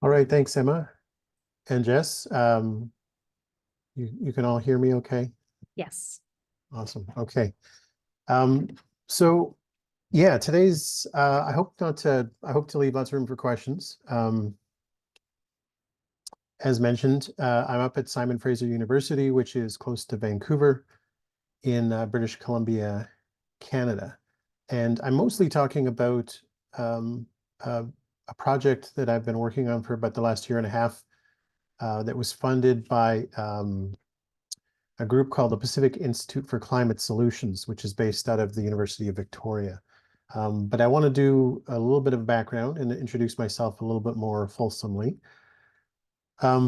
All right, thanks, Emma and Jess. You can all hear me okay? Yes. Awesome. Okay. Um, so yeah, today's I hope to leave lots of room for questions. As mentioned, I'm up at Simon Fraser University, which is close to Vancouver in British Columbia, Canada. And I'm mostly talking about um, uh, a project that I've been working on for about the last year and a half that was funded by a group called the Pacific Institute for Climate Solutions, which is based out of the University of Victoria. But I want to do a little bit of background and introduce myself a little bit more fulsomely.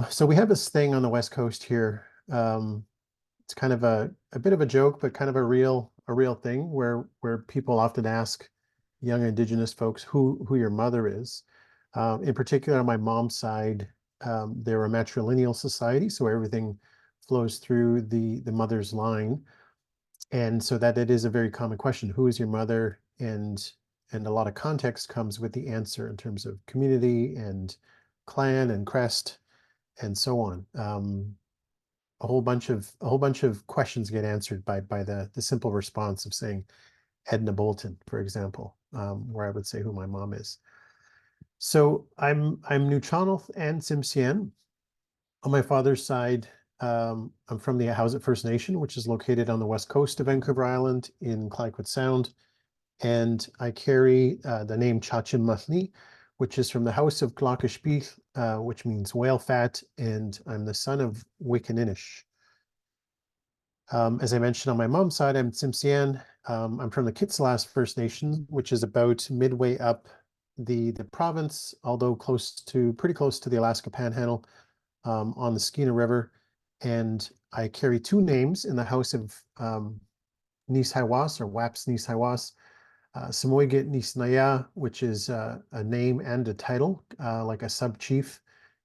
So we have this thing on the West Coast here. It's kind of a bit of a joke, but kind of a real thing where people often ask young Indigenous folks who your mother is. In particular, on my mom's side, they're a matrilineal society, so everything flows through the mother's line, and so that it is a very common question: who is your mother? And a lot of context comes with the answer in terms of community and clan and crest and so on. A whole bunch of questions get answered by the simple response of saying Edna Bolton, for example, where I would say who my mom is. So I'm Nuu-chah-nulth and Tsimshian. On my father's side, I'm from the Ahousaht First Nation, which is located on the west coast of Vancouver Island in Clayoquot Sound. And I carry the name Cha-chim-mathni, which is from the House of Glockenspiel, which means whale fat, and I'm the son of Wickaninnish. As I mentioned on my mom's side, I'm Tsimshian. I'm from the Kitselas First Nation, which is about midway up the province, although pretty close to the Alaska Panhandle, on the Skeena River. And I carry two names in the House of Nis-Haiwas or Waps Nis-Haiwas. Samoyegit Nisnaya, which is a name and a title, like a sub-chief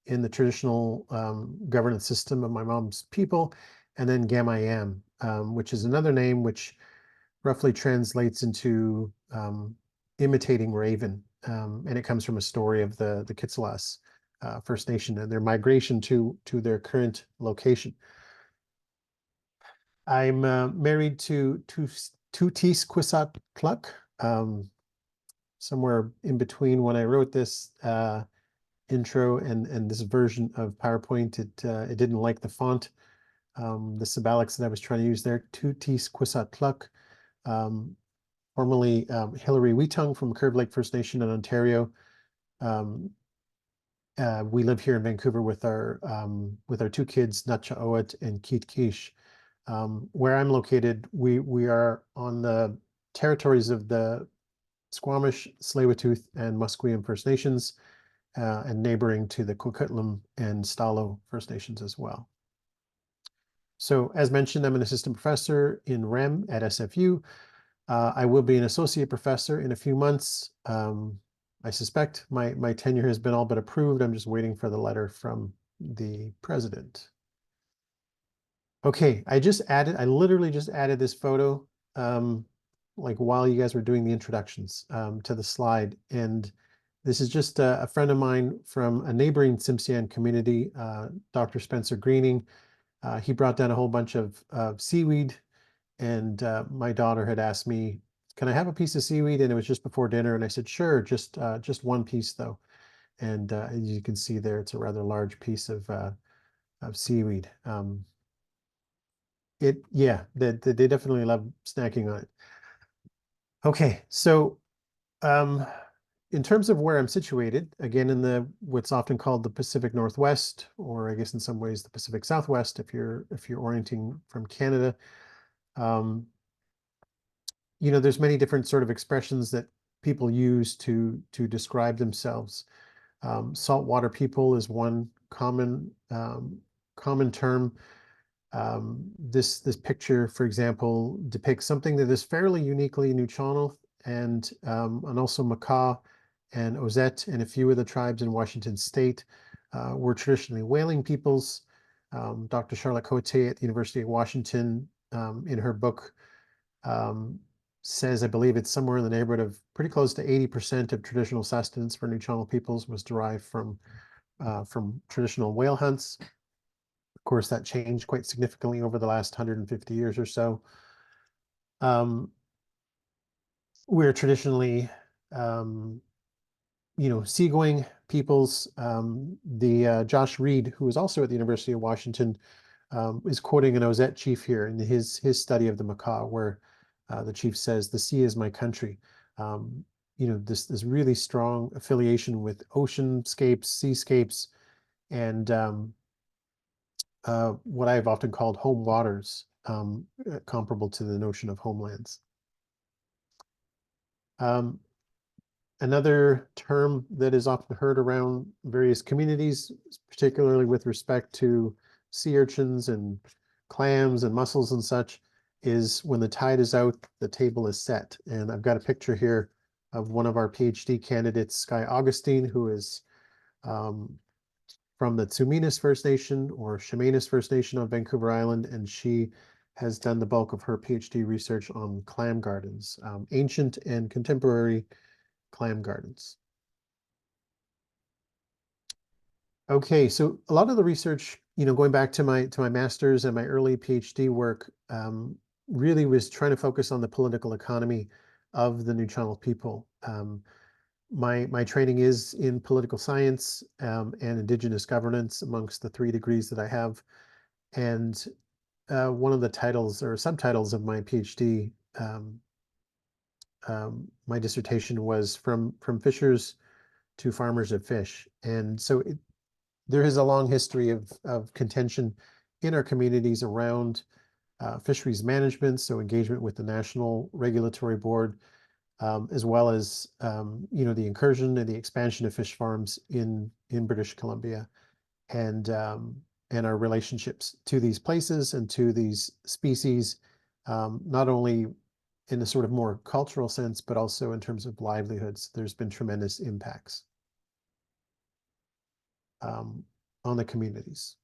in the traditional governance system of my mom's people, and then Gamayam, which is another name which roughly translates into imitating raven, and it comes from a story of the Kitselas First Nation and their migration to their current location. I'm married to Tutis Quisat Cluck, somewhere in between when I wrote this intro and this version of PowerPoint. It didn't like the font, the symbolics that I was trying to use there. Tutis Quisat Cluck, formerly Hilary Weetung from Curve Lake First Nation in Ontario. We live here in Vancouver with our two kids, Natcha-owat and Keet Kish. Where I'm located, we are on the territories of the Squamish, Tsleil-Waututh, and Musqueam First Nations, and neighboring to the Coquitlam and Stalo First Nations as well. So as mentioned, I'm an assistant professor in REM at SFU. I will be an associate professor in a few months. I suspect my tenure has been all but approved. I'm just waiting for the letter from the president. Okay, I literally just added this photo, like while you guys were doing the introductions to the slide. And this is just a friend of mine from a neighboring Tsimshian community, Dr. Spencer Greening. He brought down a whole bunch of seaweed, and my daughter had asked me, can I have a piece of seaweed? And it was just before dinner, and I said, sure, just one piece though. And as you can see there, it's a rather large piece of seaweed. They definitely love snacking on it. Okay, so in terms of where I'm situated, again, in the what's often called the Pacific Northwest, or I guess in some ways the Pacific Southwest, if you're orienting from Canada. There's many different sort of expressions that people use to describe themselves. Saltwater people is one common term. This picture, for example, depicts something that is fairly uniquely Nuu-chah-nulth and also Makah and Ozette and a few of the tribes in Washington State were traditionally whaling peoples. Dr. Charlotte Cote at the University of Washington, in her book, says, I believe it's somewhere in the neighborhood of pretty close to 80% of traditional sustenance for Nuu-chah-nulth peoples was derived from from traditional whale hunts. Of course, that changed quite significantly over the last 150 years or so. We're traditionally, seagoing peoples. Josh Reed, who is also at the University of Washington, is quoting an Ahousaht chief here in his study of the macaw, where the chief says, "The sea is my country." This really strong affiliation with oceanscapes, seascapes, and what I've often called home waters, comparable to the notion of homelands. Another term that is often heard around various communities, particularly with respect to sea urchins and clams and mussels and such, is when the tide is out, the table is set. And I've got a picture here of one of our PhD candidates, Sky Augustine, who is from the Tsuminis First Nation or Chemainus First Nation on Vancouver Island, and she has done the bulk of her PhD research on clam gardens, ancient and contemporary clam gardens. Okay, so a lot of the research, going back to my master's and my early PhD work, really was trying to focus on the political economy of the Nuu-chah-nulth people. My training is in political science and Indigenous governance, amongst the 3 degrees that I have. And one of the titles or subtitles of my PhD, my dissertation was from fishers to farmers of fish. And so there is a long history of contention in our communities around fisheries management, so engagement with the National Regulatory Board, as well as the incursion and the expansion of fish farms in British Columbia, and our relationships to these places and to these species, not only in a sort of more cultural sense, but also in terms of livelihoods. There's been tremendous impacts on the communities.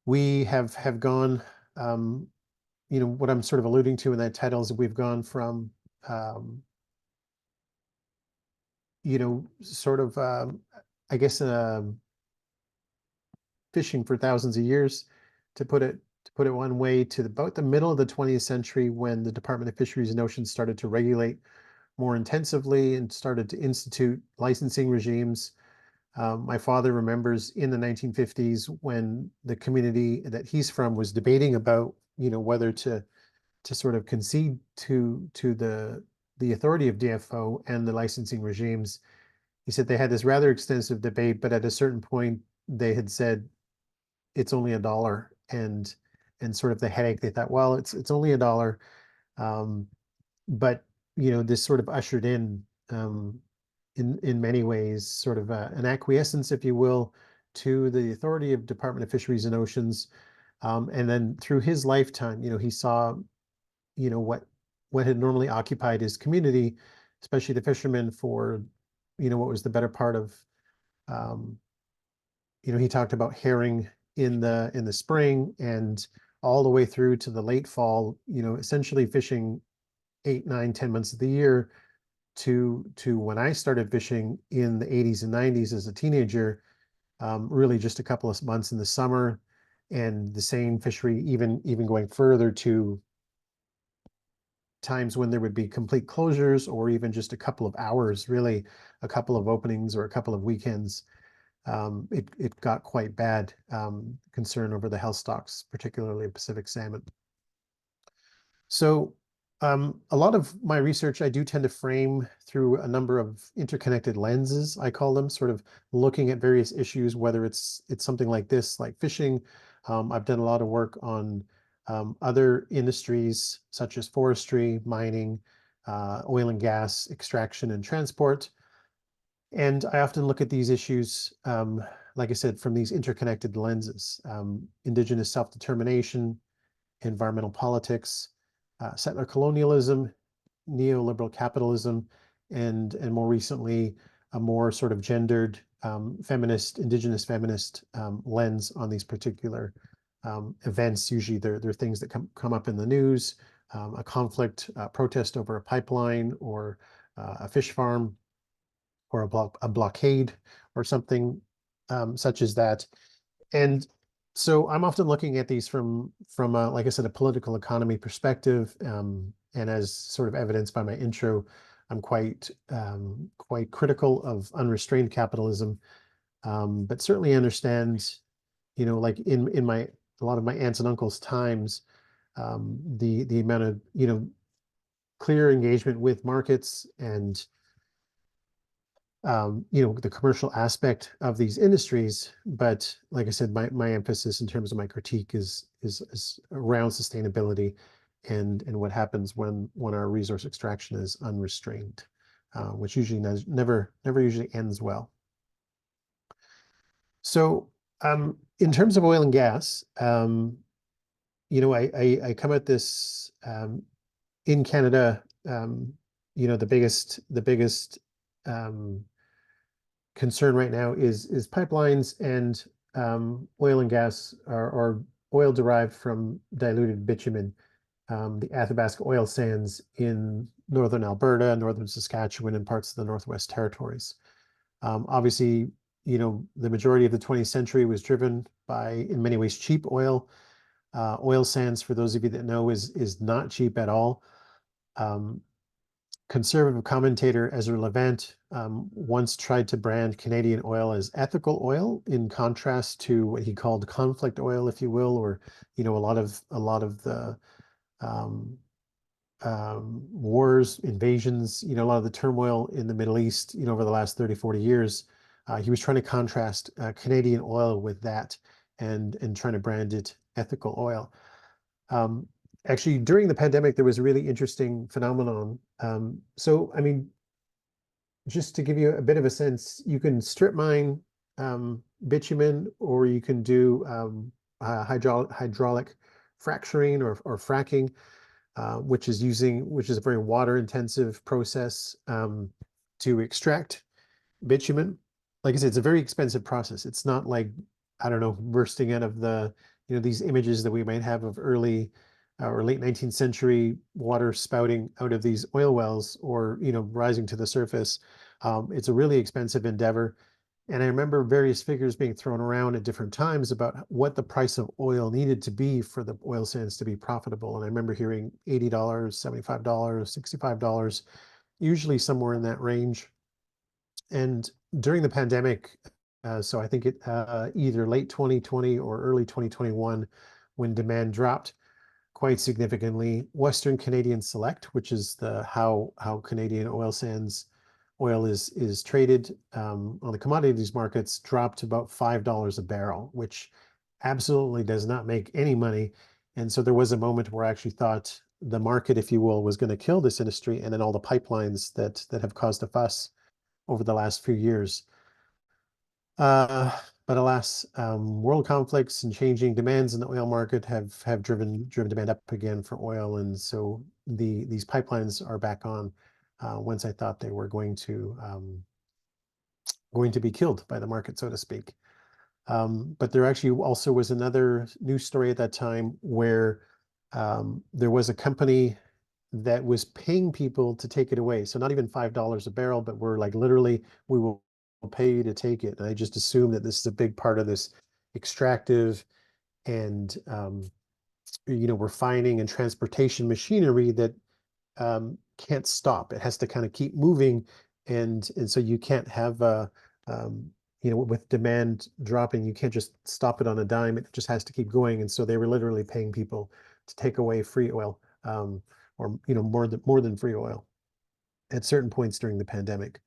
We have gone, what I'm sort of alluding to in that title is that we've gone from, I guess, fishing for thousands of years, to put it one way, to about the middle of the 20th century, when the Department of Fisheries and Oceans started to regulate more intensively and started to institute licensing regimes. My father remembers in the 1950s when the community that he's from was debating about, whether to sort of concede to the authority of DFO and the licensing regimes. He said they had this rather extensive debate, but at a certain point they had said it's only $1, and sort of the headache, they thought, well, it's only $1, but this sort of ushered in many ways sort of an acquiescence, if you will, to the authority of Department of Fisheries and Oceans. And then through his lifetime, he saw, what had normally occupied his community, especially the fishermen, for, what was the better part of, he talked about herring in the spring and all the way through to the late fall, essentially fishing 8, 9, 10 months of the year, to when I started fishing in the 80s and 90s as a teenager, really just a couple of months in the summer, and the same fishery even going further to times when there would be complete closures, or even just a couple of hours, really a couple of openings or a couple of weekends. It got quite bad, concern over the health stocks, particularly Pacific salmon. So a lot of my research I do tend to frame through a number of interconnected lenses, I call them, sort of looking at various issues, whether it's something like this, like fishing. I've done a lot of work on other industries such as forestry, mining, oil and gas extraction and transport. And I often look at these issues, like I said, from these interconnected lenses: Indigenous self-determination, environmental politics, settler colonialism, neoliberal capitalism, and more recently, a more sort of gendered, feminist, Indigenous feminist lens on these particular events. Usually they're things that come up in the news, a conflict, a protest over a pipeline, or a fish farm. a blockade or something such as that. And so I'm often looking at these from like I said, a political economy perspective. And as sort of evidenced by my intro, I'm quite critical of unrestrained capitalism, but certainly understand, like in my a lot of my aunts and uncles' times, the amount of clear engagement with markets and the commercial aspect of these industries. But like I said, my emphasis in terms of my critique is around sustainability and what happens when our resource extraction is unrestrained, which usually never usually ends well. So in terms of oil and gas, I come at this in Canada. The biggest concern right now is pipelines and oil and gas, or oil derived from diluted bitumen, the Athabasca oil sands in northern Alberta, northern Saskatchewan, and parts of the Northwest Territories. Obviously, the majority of the 20th century was driven by, in many ways, cheap oil. Oil sands, for those of you that know, is not cheap at all. Conservative commentator Ezra Levant once tried to brand Canadian oil as ethical oil, in contrast to what he called conflict oil, if you will, or a lot of the wars, invasions, a lot of the turmoil in the Middle East, over the last 30, 40 years. He was trying to contrast Canadian oil with that, and trying to brand it ethical oil. Actually, during the pandemic, there was a really interesting phenomenon. So, I mean, just to give you a bit of a sense, you can strip mine bitumen, or you can do hydraulic fracturing or fracking, which is a very water-intensive process to extract bitumen. Like I said, it's a very expensive process. It's not like, I don't know, bursting out of these images that we might have of early or late 19th century water spouting out of these oil wells, or rising to the surface. It's a really expensive endeavor. And I remember various figures being thrown around at different times about what the price of oil needed to be for the oil sands to be profitable. And I remember hearing $80, $75, $65, usually somewhere in that range. And during the pandemic, so I think it either late 2020 or early 2021, when demand dropped quite significantly, Western Canadian Select, which is how Canadian oil sands oil is traded on the commodities markets, dropped to about $5 a barrel, which absolutely does not make any money. And so there was a moment where I actually thought the market, if you will, was going to kill this industry, and then all the pipelines that have caused a fuss over the last few years. But alas, world conflicts and changing demands in the oil market have driven demand up again for oil, and so these pipelines are back on, once I thought they were going to be killed by the market, so to speak. But there actually also was another news story at that time where there was a company that was paying people to take it away. So not even $5 a barrel, but we're like, literally, we will pay you to take it. And I just assume that this is a big part of this extractive and refining and transportation machinery that can't stop. It has to kind of keep moving, and so you can't have with demand dropping, you can't just stop it on a dime. It just has to keep going. And so they were literally paying people to take away free oil, or more than free oil at certain points during the pandemic.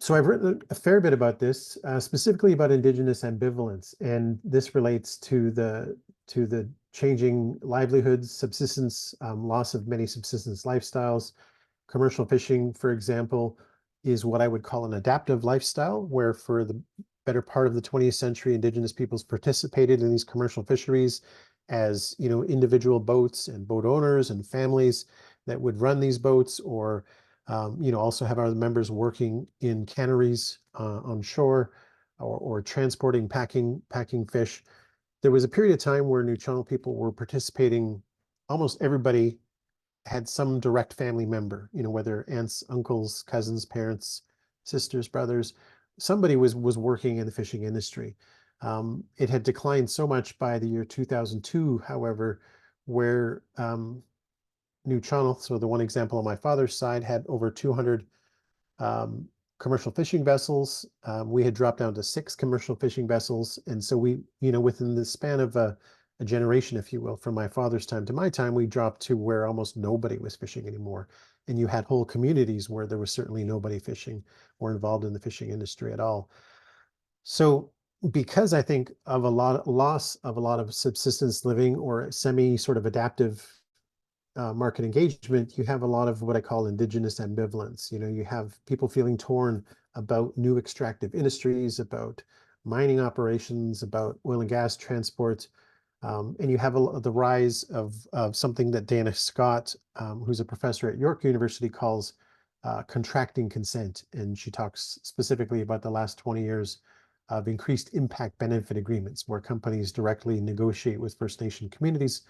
So I've written a fair bit about this, specifically about Indigenous ambivalence, and this relates to the changing livelihoods, subsistence, loss of many subsistence lifestyles. Commercial fishing, for example, is what I would call an adaptive lifestyle, where for the better part of the 20th century, Indigenous peoples participated in these commercial fisheries as individual boats and boat owners and families that would run these boats, or also have other members working in canneries on shore, or transporting, packing fish. There was a period of time where Nuu-chah-nulth people were participating, almost everybody had some direct family member, whether aunts, uncles, cousins, parents, sisters, brothers, somebody was working in the fishing industry. It had declined so much by the year 2002, however, where Nuu-chah-nulth, so the one example on my father's side, had over 200 commercial fishing vessels. We had dropped down to 6 commercial fishing vessels. And so we, within the span of a generation, if you will, from my father's time to my time, we dropped to where almost nobody was fishing anymore. And you had whole communities where there was certainly nobody fishing or involved in the fishing industry at all. So because I think of a lot loss of a lot of subsistence living or semi sort of adaptive market engagement, you have a lot of what I call indigenous ambivalence. You have people feeling torn about new extractive industries, about mining operations, about oil and gas transport. And you have the rise of something that Dana Scott, who's a professor at York University, calls contracting consent. And she talks specifically about the last 20 years of increased impact benefit agreements, where companies directly negotiate with First Nation communities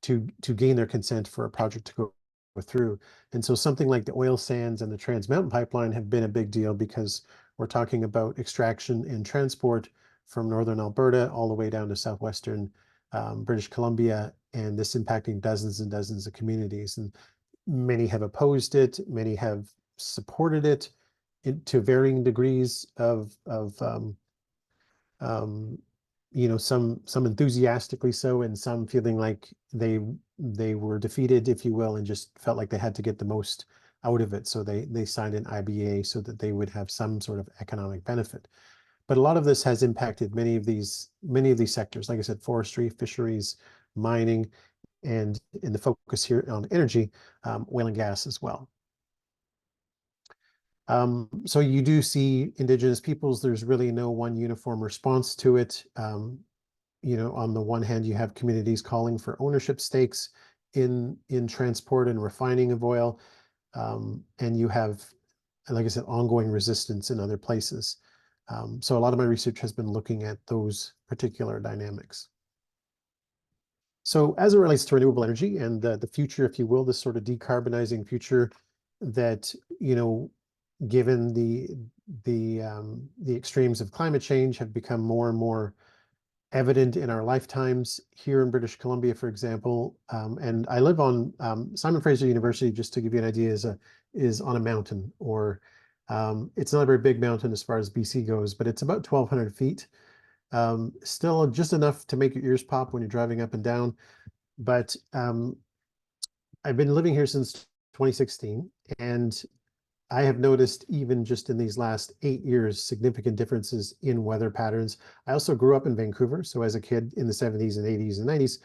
to gain their consent for a project to go through. And so something like the oil sands and the Trans Mountain Pipeline have been a big deal, because we're talking about extraction and transport from northern Alberta all the way down to southwestern British Columbia, and this impacting dozens and dozens of communities. And many have opposed it, many have supported it to varying degrees of some enthusiastically so, and some feeling like they were defeated, if you will, and just felt like they had to get the most out of it. So they signed an IBA so that they would have some sort of economic benefit. But a lot of this has impacted many of these sectors, like I said, forestry, fisheries, mining, and in the focus here on energy, oil and gas as well. So you do see Indigenous peoples, there's really no one uniform response to it. On the one hand, you have communities calling for ownership stakes in transport and refining of oil. And you have, like I said, ongoing resistance in other places. So a lot of my research has been looking at those particular dynamics. So as it relates to renewable energy and the future, if you will, this sort of decarbonizing future that, given the extremes of climate change have become more and more evident in our lifetimes here in British Columbia, for example. And I live on Simon Fraser University, just to give you an idea, is on a mountain, or it's not a very big mountain as far as BC goes, but it's about 1,200 feet. Still just enough to make your ears pop when you're driving up and down. But I've been living here since 2016, and I have noticed, even just in these last 8 years, significant differences in weather patterns. I also grew up in Vancouver, so as a kid in the 70s and 80s and 90s,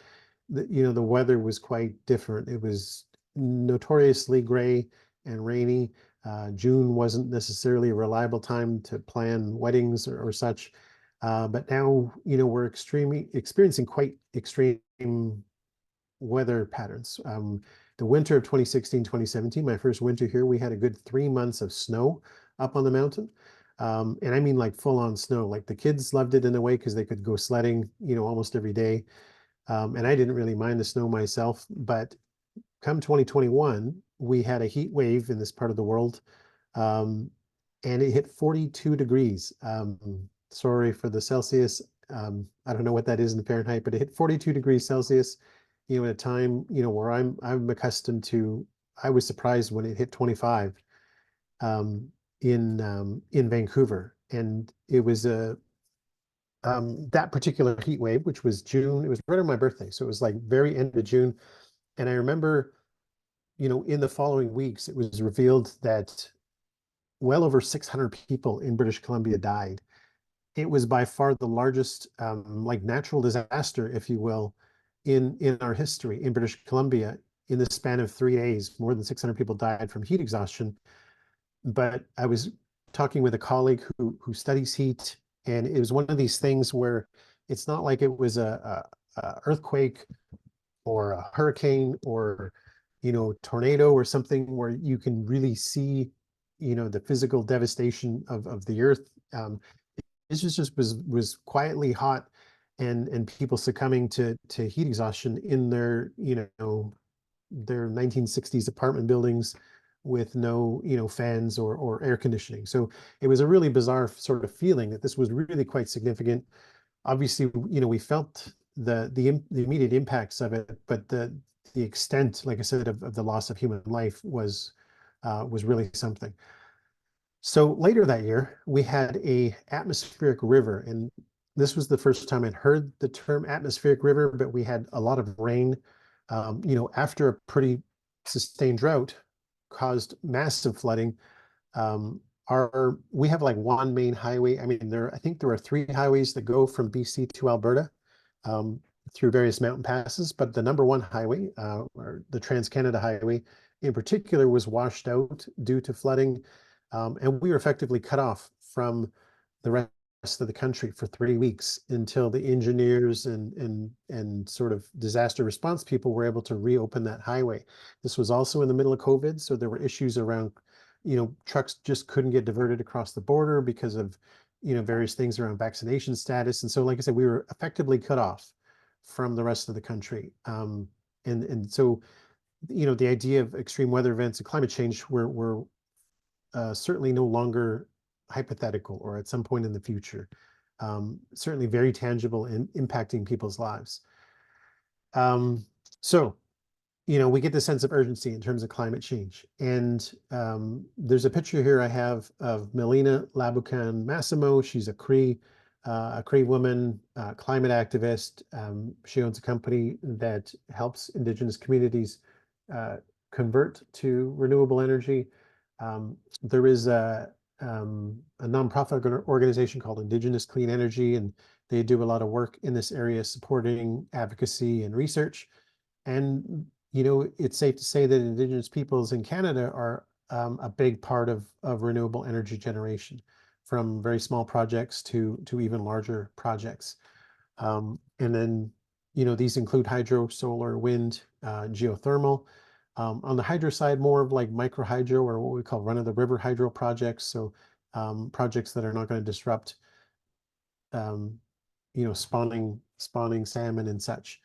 the weather was quite different. It was notoriously gray and rainy. June wasn't necessarily a reliable time to plan weddings or such. But now, we're experiencing quite extreme weather patterns. The winter of 2016, 2017, my first winter here, we had a good 3 months of snow up on the mountain. And I mean like full on snow. Like the kids loved it in a way because they could go sledding, almost every day. And I didn't really mind the snow myself. But come 2021, we had a heat wave in this part of the world. And it hit 42 degrees. Sorry for the Celsius. I don't know what that is in Fahrenheit, but it hit 42 degrees Celsius, at a time, where I'm accustomed to. I was surprised when it hit 25 in Vancouver. And it was that particular heat wave, which was June, it was right on my birthday. So it was like very end of June. And I remember, in the following weeks, it was revealed that well over 600 people in British Columbia died. It was by far the largest like natural disaster, if you will, in our history in British Columbia. In the span of 3 days, more than 600 people died from heat exhaustion. But I was talking with a colleague who studies heat, and it was one of these things where it's not like it was a earthquake or a hurricane or tornado or something where you can really see the physical devastation of the earth. This was quietly hot, and people succumbing to heat exhaustion in their they're 1960s apartment buildings with no, fans or air conditioning. So it was a really bizarre sort of feeling that this was really quite significant. Obviously, we felt the immediate impacts of it, but the extent, like I said, of the loss of human life was really something. So later that year, we had a atmospheric river, and this was the first time I'd heard the term atmospheric river, but we had a lot of rain, after a pretty sustained drought caused massive flooding. We have like one main highway. I mean, I think there are three highways that go from BC to Alberta, um, through various mountain passes, but the number one highway, or the Trans-Canada Highway in particular, was washed out due to flooding. And we were effectively cut off from the rest of the country for 3 weeks until the engineers and sort of disaster response people were able to reopen that highway. This was also in the middle of COVID, so there were issues around, trucks just couldn't get diverted across the border because of, various things around vaccination status. And so, like I said, we were effectively cut off from the rest of the country. And so, the idea of extreme weather events and climate change were certainly no longer hypothetical or at some point in the future. Certainly very tangible in impacting people's lives. So, we get the sense of urgency in terms of climate change. And there's a picture here I have of Melina Labucan Massimo. She's a Cree woman, climate activist. She owns a company that helps Indigenous communities convert to renewable energy. There is a nonprofit organization called Indigenous Clean Energy, and they do a lot of work in this area supporting advocacy and research. And, it's safe to say that Indigenous peoples in Canada are a big part of renewable energy generation, from very small projects to even larger projects. And then, these include hydro, solar, wind, geothermal. On the hydro side, more of like micro hydro, or what we call run-of-the-river hydro projects. So projects that are not going to disrupt, spawning salmon and such.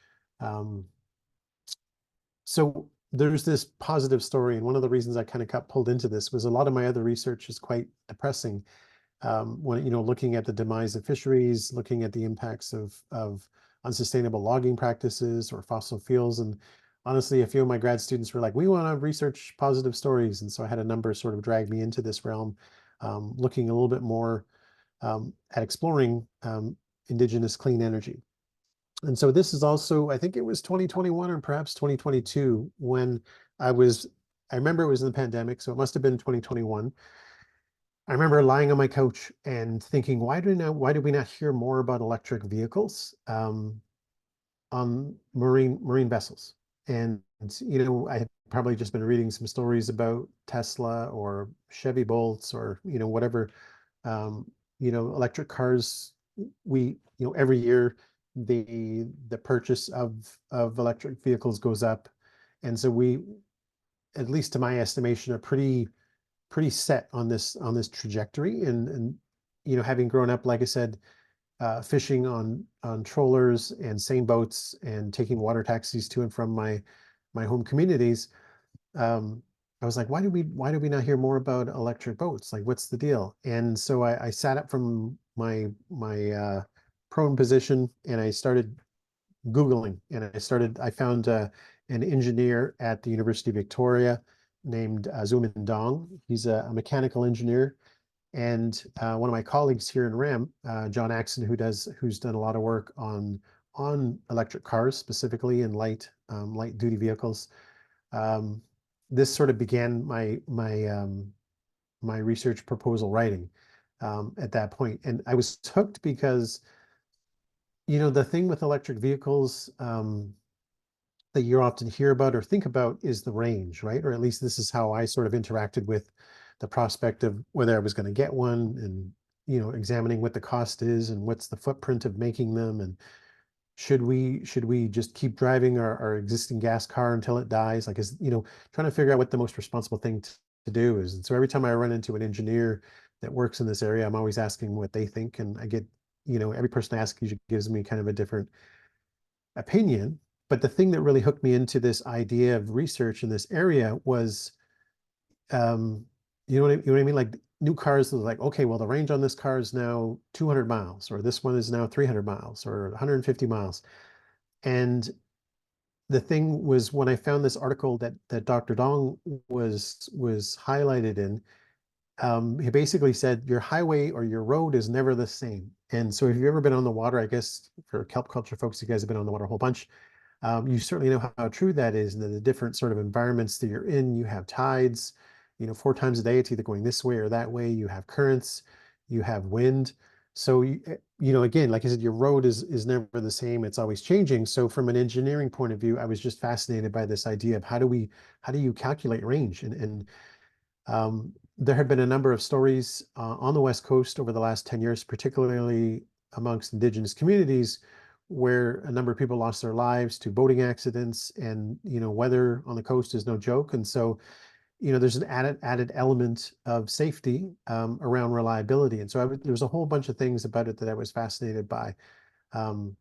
So there's this positive story, and one of the reasons I kind of got pulled into this was a lot of my other research is quite depressing. When looking at the demise of fisheries, looking at the impacts of unsustainable logging practices or fossil fuels. And honestly, a few of my grad students were like, we want to research positive stories. And so I had a number sort of drag me into this realm, looking a little bit more at exploring Indigenous clean energy. And so this is also, I think it was 2021 or perhaps 2022 when I remember it was in the pandemic, so it must have been 2021. I remember lying on my couch and thinking, why do we not hear more about electric vehicles on marine vessels? And I had probably just been reading some stories about Tesla or Chevy Bolts or whatever, electric cars. Every year the purchase of electric vehicles goes up, and so we, at least to my estimation, are pretty set on this trajectory. And having grown up, like I said, fishing on trawlers and seine boats and taking water taxis to and from my home communities, I was like, why do we not hear more about electric boats? Like, what's the deal? And so I sat up from my prone position and I started Googling, and I found an engineer at the University of Victoria named Zuman Dong. He's a mechanical engineer. And one of my colleagues here in REM, John Axon, who's done a lot of work on electric cars, specifically in light duty vehicles. This sort of began my research proposal writing at that point. And I was hooked because, the thing with electric vehicles that you often hear about or think about is the range, right? Or at least this is how I sort of interacted with the prospect of whether I was going to get one, and, examining what the cost is and what's the footprint of making them. And should we just keep driving our existing gas car until it dies? Like, trying to figure out what the most responsible thing to do is. And so every time I run into an engineer that works in this area, I'm always asking what they think. And I get, every person I ask usually gives me kind of a different opinion. But the thing that really hooked me into this idea of research in this area was, um, you know what I mean? Like new cars was like, okay, well, the range on this car is now 200 miles, or this one is now 300 miles, or 150 miles. And the thing was when I found this article that Dr. Dong was highlighted in, he basically said your highway or your road is never the same. And so if you've ever been on the water, I guess for kelp culture folks, you guys have been on the water a whole bunch. You certainly know how true that is, and the different sort of environments that you're in. You have tides, 4 times a day. It's either going this way or that way. You have currents, you have wind. So again, like I said, your road is never the same. It's always changing. So from an engineering point of view, I was just fascinated by this idea of how do you calculate range? And there had been a number of stories on the West Coast over the last 10 years, particularly amongst Indigenous communities, where a number of people lost their lives to boating accidents, and weather on the coast is no joke. And so there's an added element of safety around reliability. And so there was a whole bunch of things about it that I was fascinated by. um,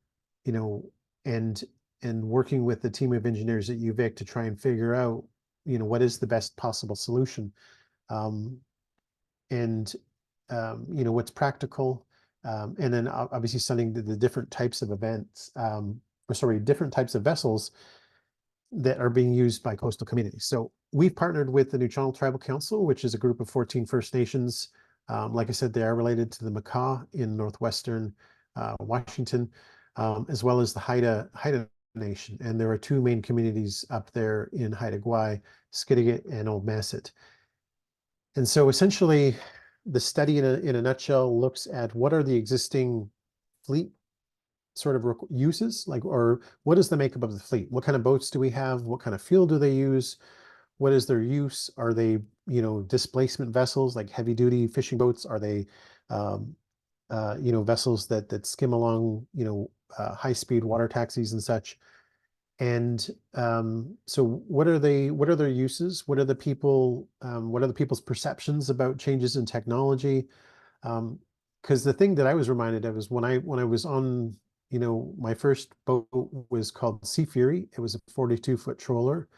you know and working with the team of engineers at UVic to try and figure out what is the best possible solution, um, and what's practical, and then obviously studying the different types of events, or sorry, different types of vessels that are being used by coastal communities. So we've partnered with the Nuu-chah-nulth Tribal Council, which is a group of 14 First Nations. Like I said, they are related to the Makah in northwestern Washington, as well as the Haida Nation. And there are two main communities up there in Haida Gwaii, Skidegate and Old Masset. And so essentially, the study in a nutshell looks at what are the existing fleet sort of uses, like, or what is the makeup of the fleet? What kind of boats do we have? What kind of fuel do they use? What is their use? Are they, displacement vessels like heavy duty fishing boats? Are they, um, vessels that skim along, high speed water taxis and such? And so what are their uses? What are the people's perceptions about changes in technology? Because the thing that I was reminded of is when I was on, my first boat was called Sea Fury. It was a 42-foot trawler.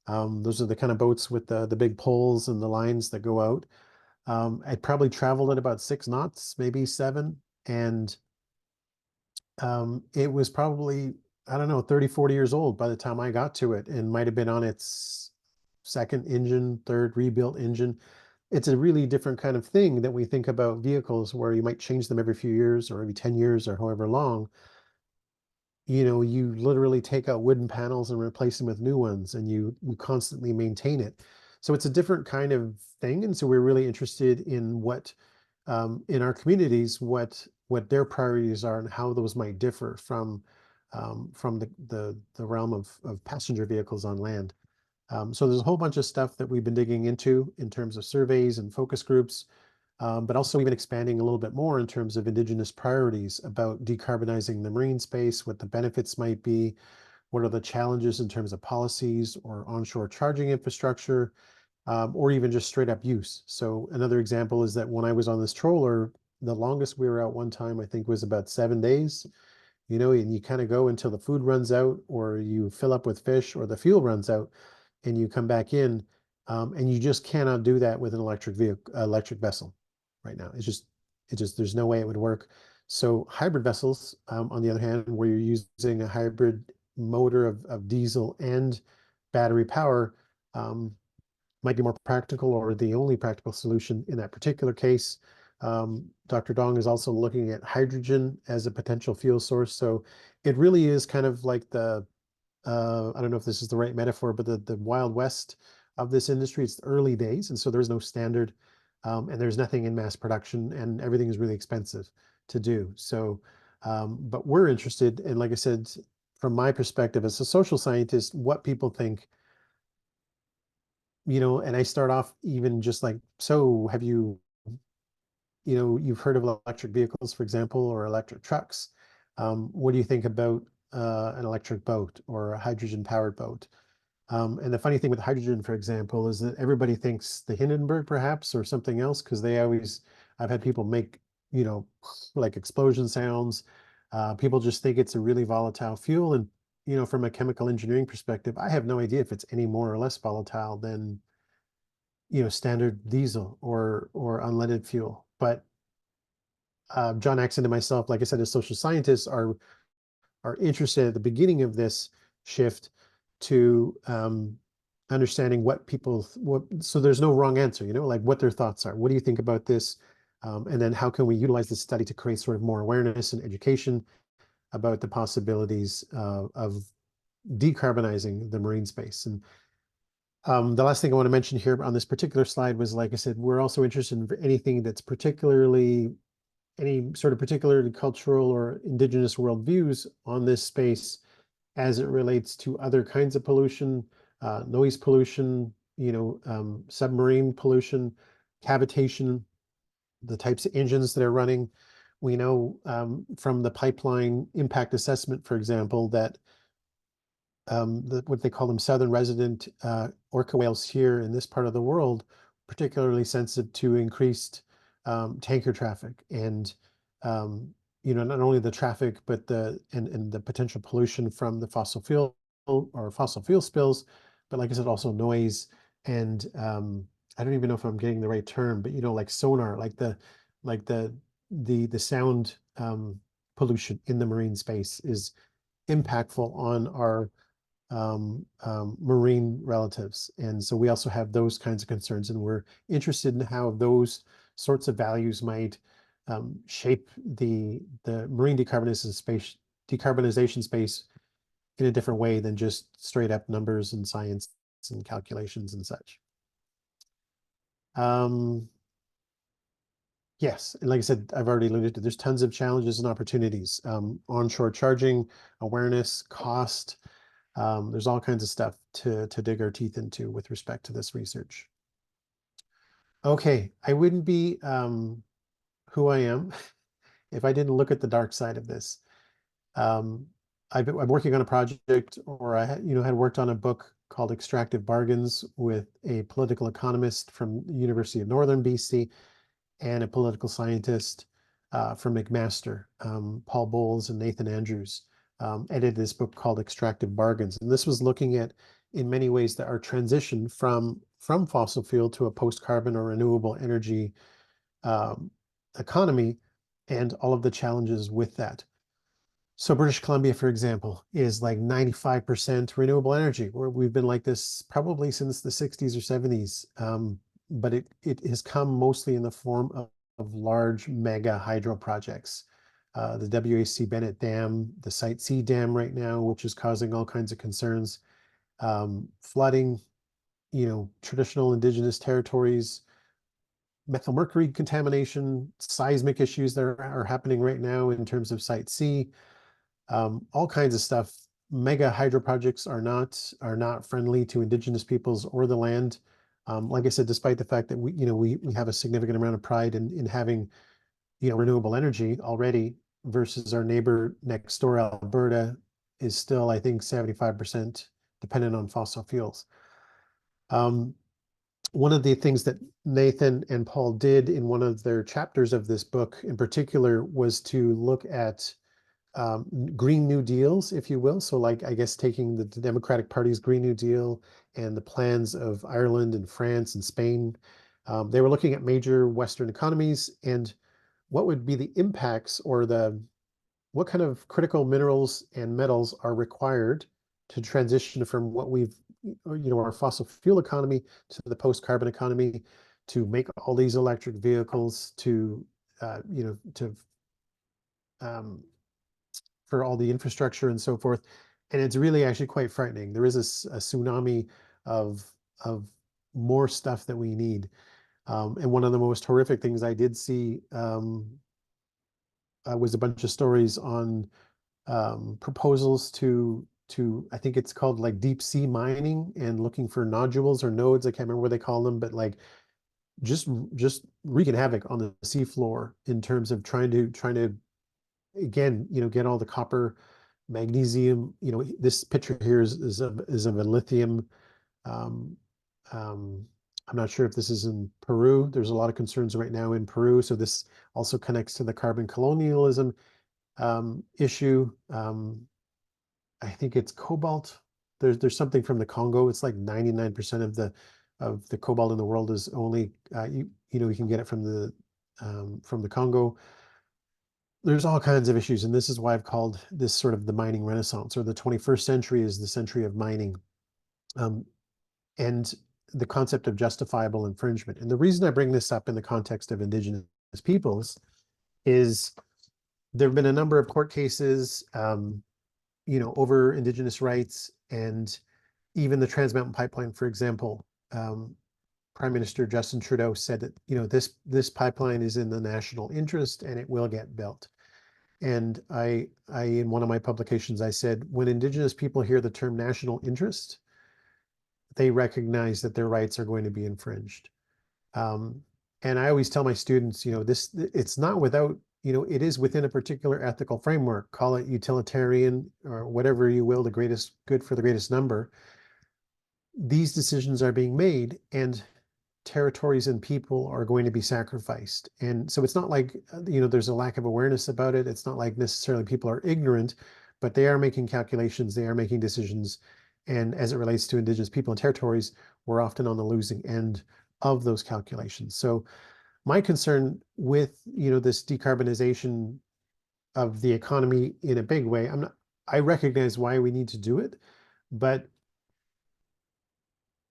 Those are the kind of boats with the big poles and the lines that go out. I probably traveled at about 6 knots, maybe seven. And it was probably, I don't know, 30, 40 years old by the time I got to it, and might have been on its second engine, third rebuilt engine. It's a really different kind of thing that we think about vehicles, where you might change them every few years or every 10 years or however long. You literally take out wooden panels and replace them with new ones, and you constantly maintain it. So it's a different kind of thing. And so we're really interested in what, in our communities, what their priorities are and how those might differ from the realm of passenger vehicles on land. So there's a whole bunch of stuff that we've been digging into in terms of surveys and focus groups, but also even expanding a little bit more in terms of Indigenous priorities about decarbonizing the marine space, what the benefits might be, what are the challenges in terms of policies or onshore charging infrastructure, or even just straight up use. So another example is that when I was on this trawler, the longest we were out one time, I think, was about 7 days. And you kind of go until the food runs out, or you fill up with fish, or the fuel runs out, and you come back in. And you just cannot do that with an electric vessel right now. There's no way it would work. So hybrid vessels, on the other hand, where you're using a hybrid motor of diesel and battery power, might be more practical, or the only practical solution in that particular case. Dr. Dong is also looking at hydrogen as a potential fuel source. So it really is kind of like I don't know if this is the right metaphor, but the Wild West of this industry. It's the early days, and so there's no standard, and there's nothing in mass production, and everything is really expensive to do. So, but we're interested, and like I said, from my perspective as a social scientist, what people think, and I start off even just like, so have you've heard of electric vehicles, for example, or electric trucks. What do you think about an electric boat or a hydrogen powered boat? And the funny thing with hydrogen, for example, is that everybody thinks the Hindenburg perhaps or something else, because I've had people make, you know, like explosion sounds. People just think it's a really volatile fuel. And from a chemical engineering perspective, I have no idea if it's any more or less volatile than, standard diesel or unleaded fuel. But John Axon and myself, like I said, as social scientists, are interested at the beginning of this shift to understanding so there's no wrong answer, like what their thoughts are. What do you think about this? And then how can we utilize this study to create sort of more awareness and education about the possibilities of decarbonizing the marine space. And the last thing I want to mention here on this particular slide was, like I said, we're also interested in anything that's any sort of particularly cultural or indigenous worldviews on this space as it relates to other kinds of pollution, noise pollution, submarine pollution, cavitation, the types of engines that are running. We know from the pipeline impact assessment, for example, that what they call them southern resident orca whales here in this part of the world, particularly sensitive to increased tanker traffic and not only the traffic but the potential pollution from the fossil fuel spills, but like I said, also noise and I don't even know if I'm getting the right term, but like sonar, like the sound pollution in the marine space is impactful on our marine relatives. And so we also have those kinds of concerns, and we're interested in how those sorts of values might shape the marine decarbonization space in a different way than just straight up numbers and science and calculations and such. Yes, and like I said, I've already alluded to, there's tons of challenges and opportunities. Onshore charging, awareness, cost, there's all kinds of stuff to dig our teeth into with respect to this research. Okay, I wouldn't be who I am if I didn't look at the dark side of this. I'm working on a project, or I had worked on a book called Extractive Bargains with a political economist from the University of Northern BC and a political scientist from McMaster, Paul Bowles and Nathan Andrews. Edited this book called Extractive Bargains. And this was looking at, in many ways, our transition from fossil fuel to a post-carbon or renewable energy economy and all of the challenges with that. So British Columbia, for example, is like 95% renewable energy. We've been like this probably since the 60s or 70s, but it has come mostly in the form of large mega hydro projects. The WAC Bennett Dam, the Site C Dam right now, which is causing all kinds of concerns, flooding, traditional indigenous territories, methylmercury contamination, seismic issues that are happening right now in terms of Site C, all kinds of stuff. Mega hydro projects are not friendly to indigenous peoples or the land. Like I said, despite the fact that we have a significant amount of pride in having renewable energy already, versus our neighbor next door, Alberta, is still, I think, 75% dependent on fossil fuels. One of the things that Nathan and Paul did in one of their chapters of this book in particular was to look at Green New Deals, if you will. So like, I guess, taking the Democratic Party's Green New Deal and the plans of Ireland and France and Spain. They were looking at major Western economies and what would be the impacts or what kind of critical minerals and metals are required to transition from what our fossil fuel economy to the post-carbon economy, to make all these electric vehicles, for all the infrastructure and so forth. And it's really actually quite frightening. There is a tsunami of more stuff that we need. And one of the most horrific things I did see was a bunch of stories on proposals to I think it's called like deep sea mining and looking for nodules or nodes. I can't remember what they call them, but like just wreaking havoc on the seafloor in terms of trying to again, get all the copper, magnesium. This picture here is of a lithium. I'm not sure if this is in Peru. There's a lot of concerns right now in Peru. So this also connects to the carbon colonialism issue. I think it's cobalt. There's something from the Congo. It's like 99% of the cobalt in the world is only you can get it from the Congo. There's all kinds of issues, and this is why I've called this sort of the mining renaissance, or the 21st century is the century of mining, and the concept of justifiable infringement. And the reason I bring this up in the context of Indigenous peoples is there have been a number of court cases, over Indigenous rights, and even the Trans Mountain Pipeline, for example. Prime Minister Justin Trudeau said that this pipeline is in the national interest and it will get built. And I in one of my publications, I said, when Indigenous people hear the term national interest, they recognize that their rights are going to be infringed. And I always tell my students, it's not without, it is within a particular ethical framework, call it utilitarian or whatever you will, the greatest good for the greatest number. These decisions are being made, and territories and people are going to be sacrificed. And so it's not like, there's a lack of awareness about it. It's not like necessarily people are ignorant, but they are making calculations, they are making decisions. And as it relates to Indigenous people and territories, we're often on the losing end of those calculations. So my concern with, this decarbonization of the economy in a big way, I recognize why we need to do it, but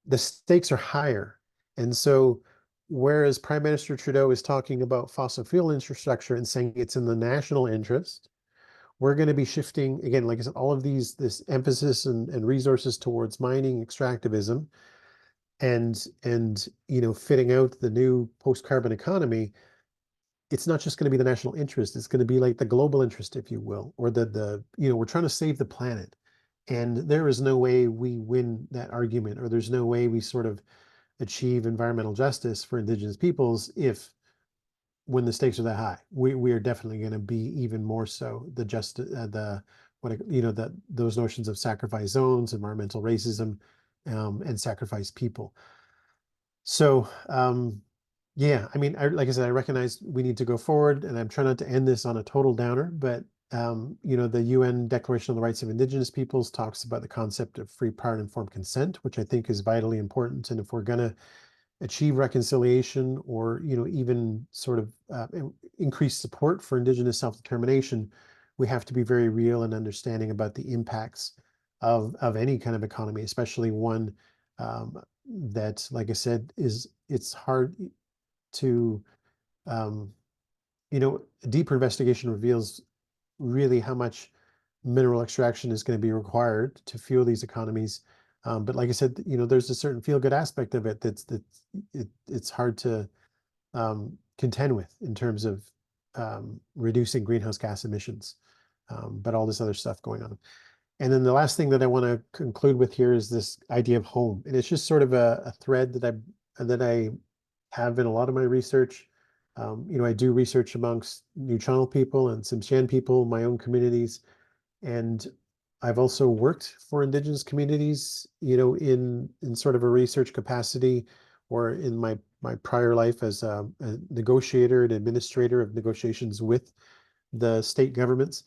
the stakes are higher. And so whereas Prime Minister Trudeau is talking about fossil fuel infrastructure and saying it's in the national interest, we're going to be shifting, again, like I said, all of this emphasis and resources towards mining extractivism and fitting out the new post-carbon economy. It's not just going to be the national interest, it's going to be like the global interest, if you will, or we're trying to save the planet. And there is no way we win that argument, or there's no way we sort of achieve environmental justice for Indigenous peoples when the stakes are that high. We are definitely going to be even more so those notions of sacrifice zones, environmental racism, and sacrifice people. So yeah, I mean, like I said, I recognize we need to go forward, and I'm trying not to end this on a total downer, but the UN Declaration on the Rights of Indigenous Peoples talks about the concept of free, prior, and informed consent, which I think is vitally important. And if we're going to achieve reconciliation, or even sort of increase support for Indigenous self-determination, we have to be very real and understanding about the impacts of any kind of economy, especially one that, like I said, it's hard to a deeper investigation reveals really how much mineral extraction is going to be required to fuel these economies. But like I said, there's a certain feel-good aspect of it it's hard to contend with in terms of reducing greenhouse gas emissions, but all this other stuff going on. And then the last thing that I want to conclude with here is this idea of home, and it's just sort of a thread that I have in a lot of my research. I do research amongst Nuu-chah-nulth people and Tsimshian people, my own communities, and I've also worked for Indigenous communities, in sort of a research capacity, or in my prior life as a negotiator and administrator of negotiations with the state governments.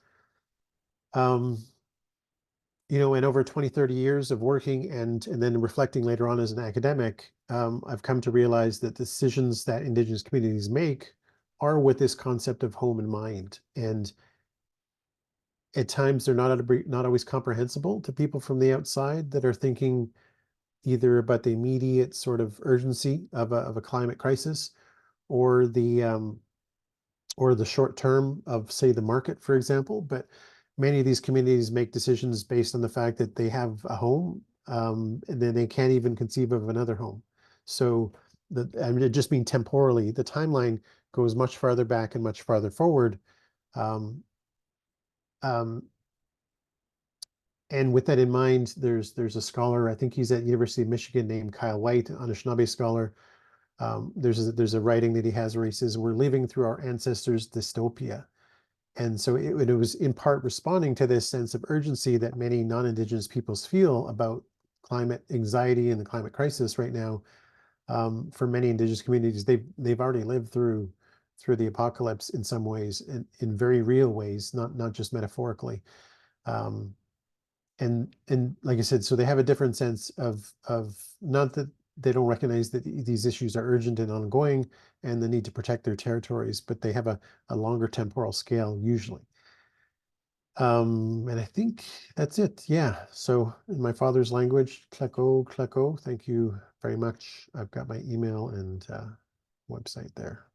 And over 20, 30 years of working and then reflecting later on as an academic, I've come to realize that decisions that Indigenous communities make are with this concept of home in mind. And at times they're not always comprehensible to people from the outside that are thinking either about the immediate sort of urgency of a climate crisis, or the short term of, say, the market, for example. But many of these communities make decisions based on the fact that they have a home, and then they can't even conceive of another home. So it just mean temporally, the timeline goes much farther back and much farther forward. Um, um, and with that in mind, there's a scholar, I think he's at University of Michigan, named Kyle White, Anishinaabe scholar. There's a writing that he has where he says, we're living through our ancestors' dystopia. And so it was in part responding to this sense of urgency that many non-Indigenous peoples feel about climate anxiety and the climate crisis right now. For many Indigenous communities, they've already lived through the apocalypse in some ways, in very real ways, not just metaphorically. and like I said, so they have a different sense of not that they don't recognize that these issues are urgent and ongoing and the need to protect their territories, but they have a longer temporal scale usually. And I think that's it. Yeah. So in my father's language, Kleko, thank you very much. I've got my email and website there.